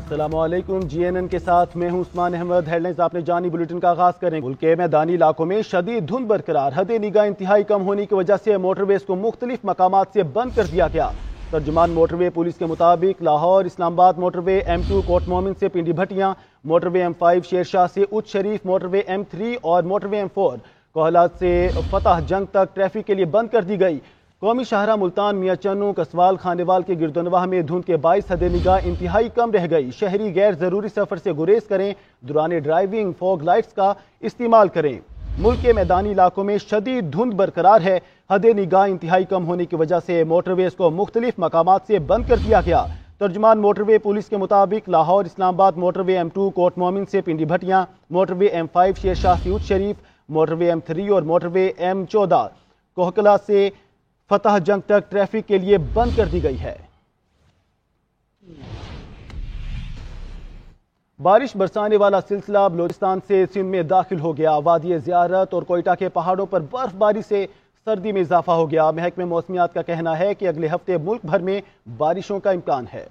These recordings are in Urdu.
السلام علیکم، GNN کے ساتھ میں ہوں عثمان احمد۔ ہیڈ لائنز آپ نے جانی بلیٹن کا آغاز کریں۔ ملک کے میدانی علاقوں میں شدید دھند برقرار، حد نگاہ انتہائی کم ہونے کی وجہ سے موٹر ویز کو مختلف مقامات سے بند کر دیا گیا۔ ترجمان موٹر وے پولیس کے مطابق لاہور اسلام آباد موٹر وے M2 کوٹ مومن سے پنڈی بھٹیاں، موٹر وے M5 شیر شاہ سے اچ شریف، موٹر وے M3 اور موٹر وے M4 کوہلات سے فتح جنگ تک ٹریفک کے لیے بند کر دی گئی۔ قومی شاہراہ ملتان میاں چنو کسوال خانیوال کے گردونواہ میں دھند کے باعث حد نگاہ انتہائی کم رہ گئی۔ شہری غیر ضروری سفر سے گریز کریں، دوران ڈرائیونگ فوگ لائٹس کا استعمال کریں۔ ملک کے میدانی علاقوں میں شدید دھند برقرار ہے، حد نگاہ انتہائی کم ہونے کی وجہ سے موٹر ویز کو مختلف مقامات سے بند کر دیا گیا۔ ترجمان موٹر وے پولیس کے مطابق لاہور اسلام آباد موٹر وے M2 کوٹ مومن سے پنڈی بھٹیاں، موٹر وے M5 شیر شاہ سے اچ شریف، موٹر وے M3 اور موٹر وے M14 کوہکلا سے فتح جنگ تک ٹریفک کے لیے بند کر دی گئی ہے۔ بارش برسانے والا سلسلہ بلوچستان سے سندھ میں داخل ہو گیا۔ وادی زیارت اور کوئٹہ کے پہاڑوں پر برف باری سے سردی میں اضافہ ہو گیا۔ محکمہ موسمیات کا کہنا ہے کہ اگلے ہفتے ملک بھر میں بارشوں کا امکان ہے۔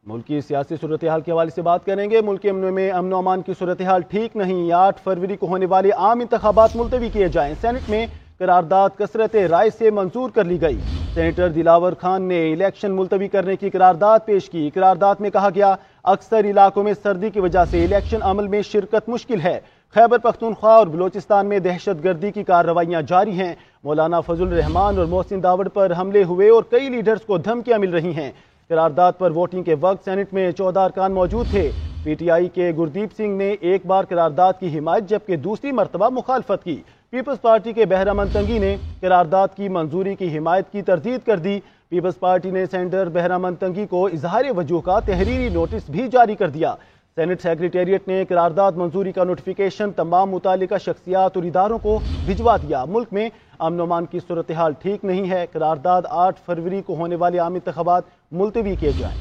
ملک کی سیاسی صورتحال کے حوالے سے بات کریں گے۔ ملک میں امن و امان کی صورتحال ٹھیک نہیں، 8 فروری کو ہونے والے عام انتخابات ملتوی کیے جائیں۔ سینٹ میں قرارداد کثرت رائے سے منظور کر لی گئی۔ سینیٹر دلاور خان نے الیکشن ملتوی کرنے کی قرارداد پیش کی۔ قرارداد میں کہا گیا اکثر علاقوں میں سردی کی وجہ سے الیکشن عمل میں شرکت مشکل ہے۔ خیبر پختونخوا اور بلوچستان میں دہشت گردی کی کارروائیاں جاری ہیں۔ مولانا فضل الرحمان اور محسن داوڑ پر حملے ہوئے اور کئی لیڈرز کو دھمکیاں مل رہی ہیں۔ قرارداد پر ووٹنگ کے وقت سینٹ میں 14 ارکان موجود تھے۔ PTI کے گردیپ سنگھ نے ایک بار قرارداد کی حمایت جبکہ دوسری مرتبہ مخالفت کی۔ پیپلز پارٹی کے بہرام تنگی نے قرارداد کی منظوری کی حمایت کی تردید کر دی۔ پیپلز پارٹی نے سینیٹر بہرام تنگی کو اظہار وجوہ کا تحریری نوٹس بھی جاری کر دیا۔ سینٹ سیکریٹریٹ نے قرارداد منظوری کا نوٹیفیکیشن تمام متعلقہ شخصیات اور اداروں کو بھجوا دیا۔ ملک میں امن و امان کی صورتحال ٹھیک نہیں ہے، قرارداد 8 فروری کو ہونے والے عام انتخابات ملتوی کیے جائیں۔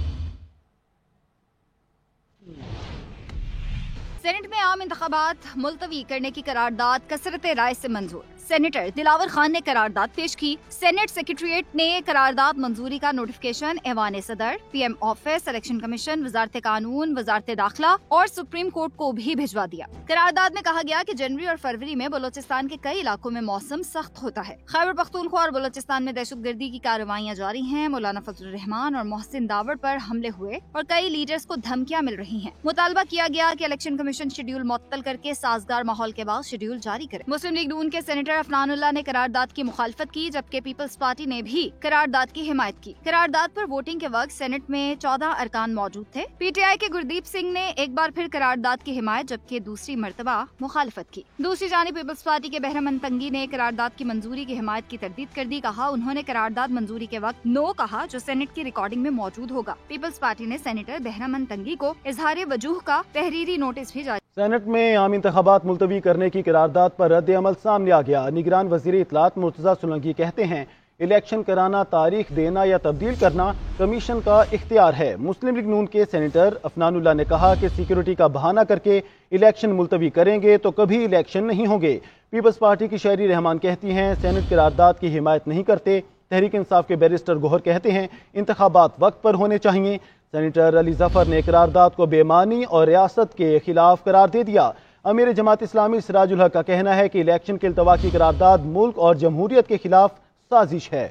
سینٹ میں عام انتخابات ملتوی کرنے کی قرارداد کثرت رائے سے منظور۔ سینیٹر دلاور خان نے قرارداد پیش کی۔ سینٹ سیکریٹریٹ نے قرارداد منظوری کا نوٹیفیکیشن ایوان صدر، PM آفس، الیکشن کمیشن، وزارت قانون، وزارت داخلہ اور سپریم کورٹ کو بھی بھجوا دیا۔ قرارداد میں کہا گیا کہ جنوری اور فروری میں بلوچستان کے کئی علاقوں میں موسم سخت ہوتا ہے۔ خیبر پختونخوا اور بلوچستان میں دہشت گردی کی کارروائیاں جاری ہیں۔ مولانا فضل الرحمان اور محسن داوڑ پر حملے ہوئے اور کئی لیڈرز کو دھمکیاں مل رہی ہیں۔ مطالبہ کیا گیا کہ الیکشن کمیشن شیڈول معطل کر کے سازگار ماحول کے بعد شیڈول جاری کرے۔ مسلم لیگ نون کے سینیٹر افنان اللہ نے قرارداد کی مخالفت کی جبکہ پیپلز پارٹی نے بھی قرارداد کی حمایت کی۔ قرارداد پر ووٹنگ کے وقت سینٹ میں 14 ارکان موجود تھے۔ PTI کے گردیپ سنگھ نے ایک بار پھر قرارداد کی حمایت جبکہ دوسری مرتبہ مخالفت کی۔ دوسری جانب پیپلز پارٹی کے بہرام تنگی نے قرارداد کی منظوری کی حمایت کی تردید کر دی۔ کہا انہوں نے قرارداد منظوری کے وقت نو کہا جو سینٹ کی ریکارڈنگ میں موجود ہوگا۔ پیپلز پارٹی نے سینیٹر بہرام تنگی کو اظہار وجوہ کا تحریری نوٹس بھی جاری۔ سینٹ میں عام انتخابات ملتوی کرنے کی قرارداد پر رد عمل سامنے آ گیا۔ نگران وزیر اطلاعات مرتضیٰ سولنگی کہتے ہیں الیکشن کرانا، تاریخ دینا یا تبدیل کرنا کمیشن کا اختیار ہے۔ مسلم لیگ نون کے سینیٹر افنان اللہ نے کہا کہ سیکیورٹی کا بہانہ کر کے الیکشن ملتوی کریں گے تو کبھی الیکشن نہیں ہوں گے۔ پیپلز پارٹی کی شہری رحمان کہتی ہیں سینٹ قرارداد کی حمایت نہیں کرتے۔ تحریک انصاف کے بیرسٹر گوہر کہتے ہیں انتخابات وقت پر ہونے چاہیے۔ سینیٹر علی ظفر نے قرارداد کو بے ایمانی اور ریاست کے خلاف قرار دے دیا۔ امیر جماعت اسلامی سراج الحق کا کہنا ہے کہ الیکشن کے التوا کی قرارداد ملک اور جمہوریت کے خلاف سازش ہے۔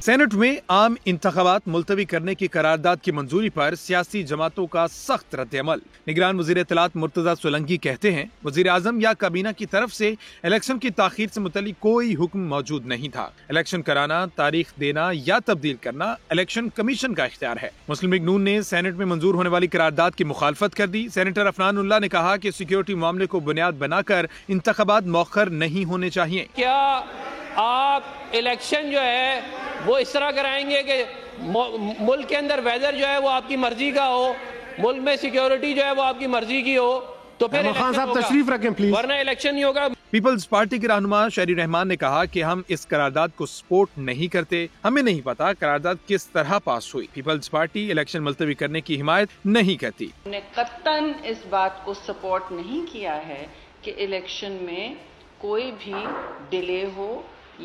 سینٹ میں عام انتخابات ملتوی کرنے کی قرارداد کی منظوری پر سیاسی جماعتوں کا سخت رد عمل۔ نگران وزیر اطلاعات مرتضیٰ سولنگی کہتے ہیں وزیر اعظم یا کابینہ کی طرف سے الیکشن کی تاخیر سے متعلق کوئی حکم موجود نہیں تھا۔ الیکشن کرانا، تاریخ دینا یا تبدیل کرنا الیکشن کمیشن کا اختیار ہے۔ مسلم لیگ نون نے سینٹ میں منظور ہونے والی قرارداد کی مخالفت کر دی۔ سینیٹر افنان اللہ نے کہا کہ سیکیورٹی معاملے کو بنیاد بنا کر انتخابات مؤخر نہیں ہونے چاہیے۔ کیا آپ الیکشن جو ہے وہ اس طرح کرائیں گے کہ ملک کے اندر ویدر جو ہے وہ آپ کی مرضی کا ہو، ملک میں سیکیورٹی جو ہے وہ آپ کی مرضی کی ہو تو پھر خان صاحب تشریف رکھیں پلیز، ورنہ الیکشن نہیں ہوگا۔ پیپلز پارٹی کے رہنما شہری رحمان نے کہا کہ ہم اس قرارداد کو سپورٹ نہیں کرتے، ہمیں نہیں پتا قرارداد کس طرح پاس ہوئی۔ پیپلز پارٹی الیکشن ملتوی کرنے کی حمایت نہیں کرتی۔ ہم نے قطعاً اس بات کو سپورٹ نہیں کیا ہے کہ الیکشن میں کوئی بھی ڈیلے ہو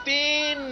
3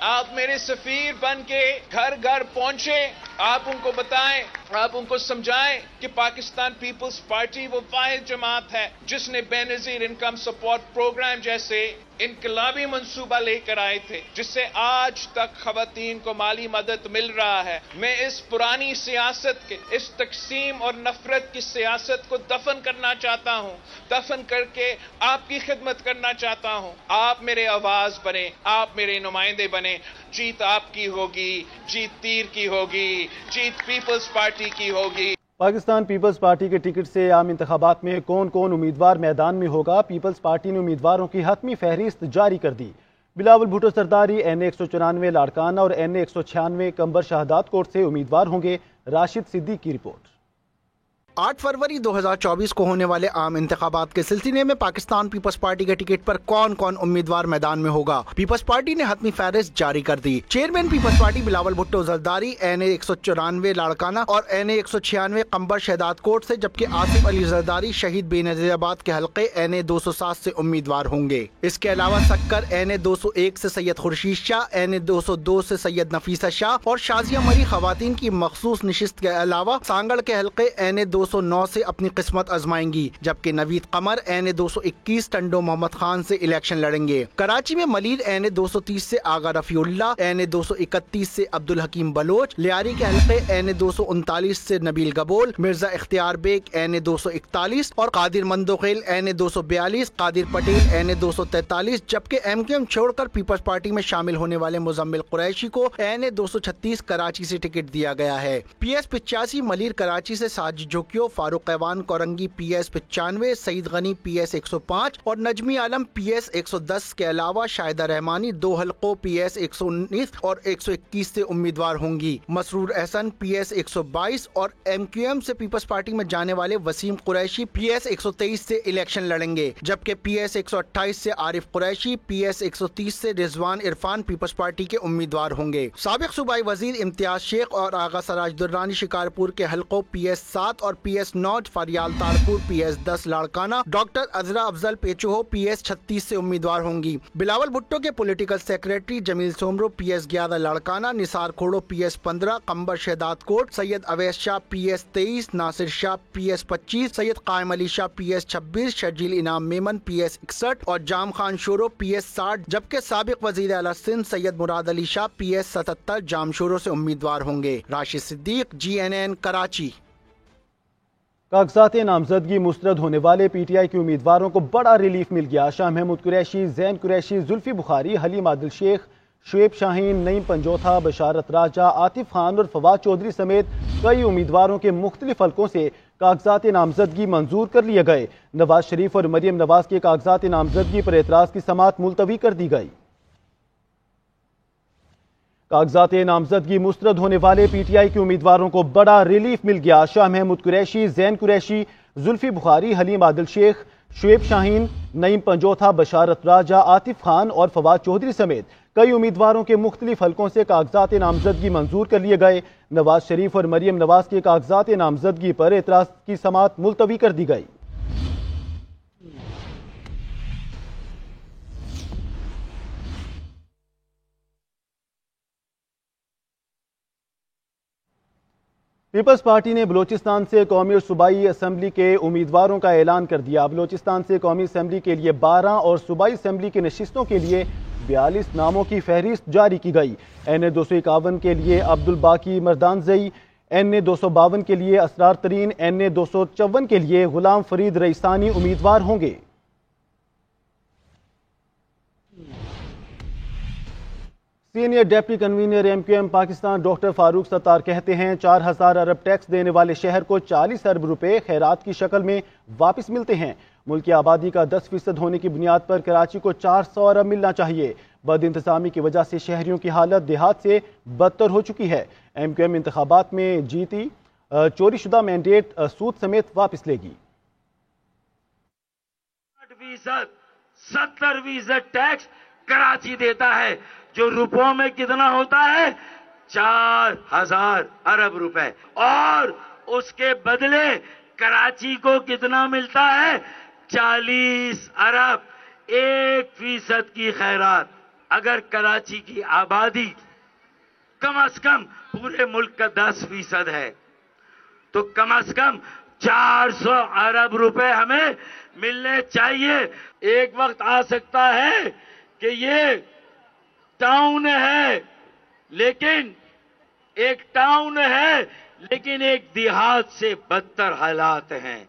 آپ میرے سفیر بن کے گھر گھر پہنچے, آپ ان کو بتائیں, آپ ان کو سمجھائیں کہ پاکستان پیپلز پارٹی وہ واحد جماعت ہے جس نے بے نظیر انکم سپورٹ پروگرام جیسے انقلابی منصوبہ لے کر آئے تھے, جس سے آج تک خواتین کو مالی مدد مل رہا ہے. میں اس پرانی سیاست کے, اس تقسیم اور نفرت کی سیاست کو دفن کرنا چاہتا ہوں, دفن کر کے آپ کی خدمت کرنا چاہتا ہوں. آپ میرے آواز بنے, آپ میرے نمائندے بنے. جیت آپ کی ہوگی, جیت تیر کی ہوگی, جیت پیپلز پارٹی کی ہوگی. پاکستان پیپلز پارٹی کے ٹکٹ سے عام انتخابات میں کون کون امیدوار میدان میں ہوگا؟ پیپلز پارٹی نے امیدواروں کی حتمی فہرست جاری کر دی. بلاول بھٹو سرداری این اے 194 لاڑکانہ اور این اے 196 کمبر شہادات کوٹ سے امیدوار ہوں گے. راشد صدیق کی رپورٹ. 8 فروری 2024 کو ہونے والے عام انتخابات کے سلسلے میں پاکستان پیپلز پارٹی کے ٹکٹ پر کون کون امیدوار میدان میں ہوگا؟ پیپلز پارٹی نے حتمی فہرست جاری کر دی. Chairman Peoples Party Bilawal Bhutto Zardari N A 194 Larkana اور این اے 196 قمبر شہادات کوٹ سے, جبکہ آصف علی زرداری شہید بے نظیر آباد کے حلقے این اے 207 سے امیدوار ہوں گے. اس کے علاوہ سکر این اے 201 سے سید خورشید شاہ, این اے 202 سے سید نفیسہ شاہ اور شازیہ مری خواتین کی مخصوص نشست کے علاوہ سانگڑ کے حلقے این اے 209 سے اپنی قسمت آزمائیں گی, جبکہ نوید قمر این اے 221 ٹنڈو محمد خان سے الیکشن لڑیں گے. کراچی میں ملیر این اے 230 سے آغا رفیع اللہ, این اے 231 سے عبدالحکیم بلوچ, لیاری کے حلقے این اے 239 سے نبیل گبول, مرزا اختیار بیگ این اے 241 اور قادر مندوخیل این اے 242, قادر پٹیل این اے 243, جبکہ ایم کیو ایم چھوڑ کر پیپلز پارٹی میں شامل ہونے والے مزمل قریشی کو این اے 236 کراچی سے ٹکٹ دیا گیا ہے. پی ایس 85 ملیر کراچی سے ساجد جوکیو, فاروق قیوان Korangi P S 95, Saeed Ghani P S 105 اور نجمی عالم پی ایس 110 کے علاوہ شاہدہ رحمانی 2 حلقوں پی ایس 119 اور 121 سے امیدوار ہوں گی. مسرور احسن پی ایس 122 اور ایم کیو ایم سے پیپلز پارٹی میں جانے والے وسیم قریشی پی ایس 123 سے الیکشن لڑیں گے, جبکہ پی ایس 128 سے عارف قریشی, پی ایس 130 سے رضوان عرفان پیپلز پارٹی کے امیدوار ہوں گے. سابق صوبائی وزیر امتیاز شیخ اور آغا سراج درانی شکارپور کے حلقوں پی ایس 7 اور P S 9, Faryal Talpur P S 10 Larkana, doctor Azra Afzal Pechuho P S 36 سے امیدوار ہوں گی. بلاول بھٹو کے political secretary Jameel Soomro P S 11 Larkana, Nisar Khuhro P S 15 Qambar Shahdadkot, Syed Owais Shah P S 23, Nasir Shah P S 25, Syed Qaim Ali شاہ پی ایس 26, شرجیل انعام میمن پی ایس 61 اور جام خان شورو پی ایس 60, جبکہ سابق وزیر اعلیٰ سندھ سید مراد علی شاہ پی ایس 77 جام شورو سے امیدوار ہوں گے. راشد صدیق, جی این این, کراچی. کاغذات نامزدگی مسترد ہونے والے پی ٹی آئی کے امیدواروں کو بڑا ریلیف مل گیا. شاہ محمود قریشی, زین قریشی, زلفی بخاری, حلیم عادل شیخ, شعیب شاہین, نعیم پنجوتھا, بشارت راجہ, عاطف خان اور فواد چودھری سمیت کئی امیدواروں کے مختلف حلقوں سے کاغذات نامزدگی منظور کر لیے گئے. نواز شریف اور مریم نواز کے کاغذات نامزدگی پر اعتراض کی سماعت ملتوی کر دی گئی. کاغذات نامزدگی مسترد ہونے والے پی ٹی آئی کے امیدواروں کو بڑا ریلیف مل گیا. شاہ محمود قریشی, زین قریشی, زلفی بخاری, حلیم عادل شیخ, شعیب شاہین, نعیم پنجوتھا, بشارت راجہ, عاطف خان اور فواد چودھری سمیت کئی امیدواروں کے مختلف حلقوں سے کاغذات نامزدگی منظور کر لیے گئے. نواز شریف اور مریم نواز کے کاغذات نامزدگی پر اعتراض کی سماعت ملتوی کر دی گئی. پیپلز پارٹی نے بلوچستان سے قومی اور صوبائی اسمبلی کے امیدواروں کا اعلان کر دیا. بلوچستان سے قومی اسمبلی کے لیے 12 اور صوبائی اسمبلی کی نشستوں کے لیے 42 ناموں کی فہرست جاری کی گئی. این اے 251 کے لیے عبدالباقی مردانزئی, این اے 252 کے لیے اسرار ترین, این اے 254 کے لیے غلام فرید رئیسانی امیدوار ہوں گے. Senior deputy convener M Q M Pakistan doctor Farooq Sattar کہتے ہیں 4000 ارب ٹیکس دینے والے شہر کو 40 ارب روپے خیرات کی شکل میں واپس ملتے ہیں. ملک کی آبادی کا 10% ہونے کی بنیاد پر کراچی کو 400 ارب ملنا چاہیے. بد انتظامی کی وجہ سے شہریوں کی حالت دیہات سے بدتر ہو چکی ہے. ایم کیو ایم انتخابات میں جیتی چوری شدہ مینڈیٹ سود سمیت واپس لے گی. 70% ٹیکس کراچی دیتا ہے, جو روپوں میں کتنا ہوتا ہے 4000 ارب روپے, اور اس کے بدلے کراچی کو کتنا ملتا ہے 40 ارب. 1% کی خیرات. اگر کراچی کی آبادی کم از کم پورے ملک کا 10% ہے تو کم از کم 400 ارب روپے ہمیں ملنے چاہیے. ایک وقت آ سکتا ہے کہ یہ ٹاؤن ہے لیکن ایک دیہات سے بدتر حالات ہیں.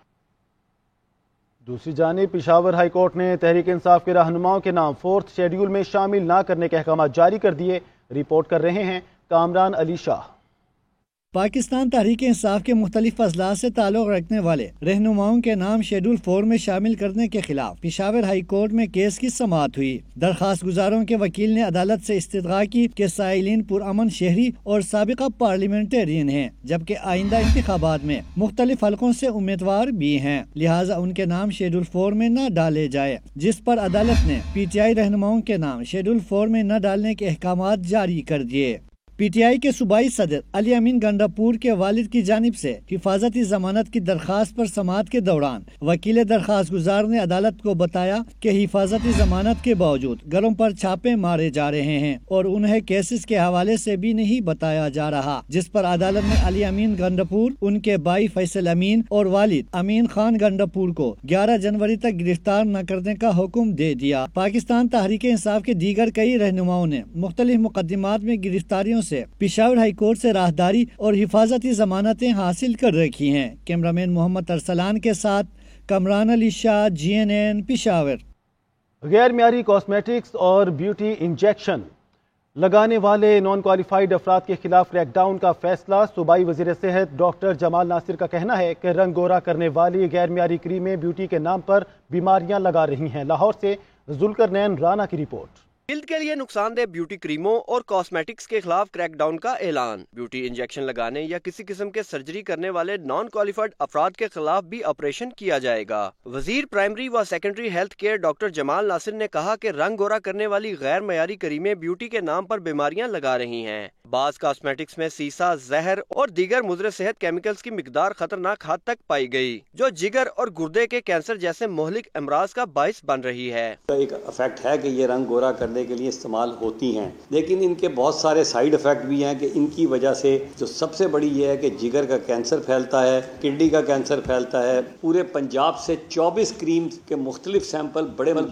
دوسری جانب پشاور ہائی کورٹ نے تحریک انصاف کے رہنماؤں کے نام 4تھ شیڈیول میں شامل نہ کرنے کے احکامات جاری کر دیے. رپورٹ کر رہے ہیں کامران علی شاہ. پاکستان تحریک انصاف کے مختلف اضلاع سے تعلق رکھنے والے رہنماؤں کے نام شیڈول 4 میں شامل کرنے کے خلاف پشاور ہائی کورٹ میں کیس کی سماعت ہوئی. درخواست گزاروں کے وکیل نے عدالت سے استدعا کی کہ سائلین پرامن شہری اور سابقہ پارلیمنٹرین ہیں جبکہ آئندہ انتخابات میں مختلف حلقوں سے امیدوار بھی ہیں، لہٰذا ان کے نام شیڈول 4 میں نہ ڈالے جائے، جس پر عدالت نے پی ٹی آئی رہنماؤں کے نام شیڈول 4 میں نہ ڈالنے کے احکامات جاری کر دیے. پی ٹی آئی کے صوبائی صدر علی امین گنڈاپور کے والد کی جانب سے حفاظتی ضمانت کی درخواست پر سماعت کے دوران وکیل درخواست گزار نے عدالت کو بتایا کہ حفاظتی ضمانت کے باوجود گھروں پر چھاپے مارے جا رہے ہیں اور انہیں کیسز کے حوالے سے بھی نہیں بتایا جا رہا، جس پر عدالت نے علی امین گنڈاپور، ان کے بھائی فیصل امین اور والد امین خان گنڈاپور کو 11 جنوری تک گرفتار نہ کرنے کا حکم دے دیا. پاکستان تحریک انصاف کے دیگر کئی رہنماؤں نے مختلف مقدمات میں گرفتاریوں سے پشاور ہائی کورٹ سے راہداری اور حفاظتی ضمانتیں حاصل کر رکھی ہیں. کیمرامین محمد ارسلان کے ساتھ کامران علی شاہ، GNN پشاور. غیر معیاری کاسمیٹکس اور بیوٹی انجیکشن لگانے والے نان کوالیفائیڈ افراد کے خلاف کریک ڈاؤن کا فیصلہ. صوبائی وزیر صحت ڈاکٹر جمال ناصر کا کہنا ہے کہ رنگ گورا کرنے والی غیر معیاری کریمیں بیوٹی کے نام پر بیماریاں لگا رہی ہیں. لاہور سے ذوالقرنین رانا کی رپورٹ. جلد کے لیے نقصان دہ بیوٹی کریموں اور کاسمیٹکس کے خلاف کریک ڈاؤن کا اعلان. بیوٹی انجیکشن لگانے یا کسی قسم کے سرجری کرنے والے نان کوالیفائڈ افراد کے خلاف بھی آپریشن کیا جائے گا. وزیر پرائمری و سیکنڈری ہیلتھ کیئر ڈاکٹر جمال ناصر نے کہا کہ رنگ گورا کرنے والی غیر معیاری کریمیں بیوٹی کے نام پر بیماریاں لگا رہی ہیں. بعض کاسمیٹکس میں سیسا، زہر اور دیگر مضر صحت کیمیکلز کی مقدار خطرناک حد تک پائی گئی جو جگر اور گردے کے کینسر جیسے مہلک امراض کا باعث بن رہی ہے. ایک افیکٹ ہے کہ یہ رنگ گورا کرنے کے لیے استعمال ہوتی ہیں، لیکن ان کے بہت سارے سائیڈ افیکٹ بھی ہیں کہ ان کی وجہ سے جو سب سے بڑی یہ ہے کہ جگر کا کینسر پھیلتا ہے، کڈنی کا کینسر پھیلتا ہے. پورے پنجاب سے 24 کریم کے مختلف سیمپل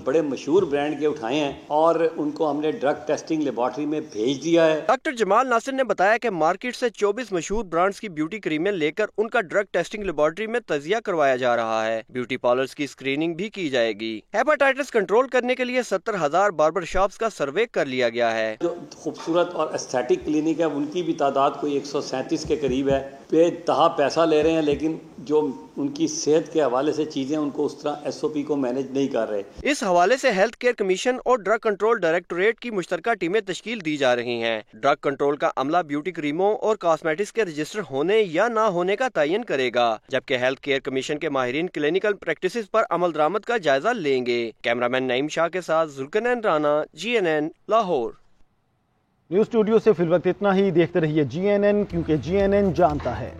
بڑے مشہور برانڈ کے اٹھائے ہیں اور ان کو ہم نے ڈرگ ٹیسٹنگ لیبارٹری میں بھیج دیا ہے. ڈاکٹر جمال ناصر نے بتایا کہ مارکیٹ سے 24 مشہور برانڈز کی بیوٹی کریمیں لے کر ان کا ڈرگ ٹیسٹنگ لیبارٹری میں تجزیہ کروایا جا رہا ہے. بیوٹی پارلرز کی اسکریننگ بھی کی جائے گی. ہیپاٹائٹس کنٹرول کرنے کے لیے 70,000 باربر شاپس کا سروے کر لیا گیا ہے. جو خوبصورت اور ایستھیٹک کلینک ہے ان کی بھی تعداد کوئی 137 کے قریب ہے. بے انتہا پیسہ لے رہے ہیں لیکن جو ان کی صحت کے حوالے سے چیزیں ان کو اس طرح SOP کو مینج نہیں کر رہے. اس حوالے سے ہیلتھ کیئر کمیشن اور ڈرگ کنٹرول ڈائریکٹوریٹ کی مشترکہ ٹیمیں تشکیل دی جا رہی ہیں. ڈرگ کنٹرول کا عملہ بیوٹی کریموں اور کاسمیٹکس کے رجسٹر ہونے یا نہ ہونے کا تعین کرے گا، جبکہ ہیلتھ کیئر کمیشن کے ماہرین کلینکل پریکٹسز پر عمل درآمد کا جائزہ لیں گے. کیمرامین نعیم شاہ کے ساتھ Zulqarnain Rana, GNN Lahore. News studio سے فی الوقت اتنا ہی. دیکھتے رہیے GNN کیونکہ GNN جانتا ہے.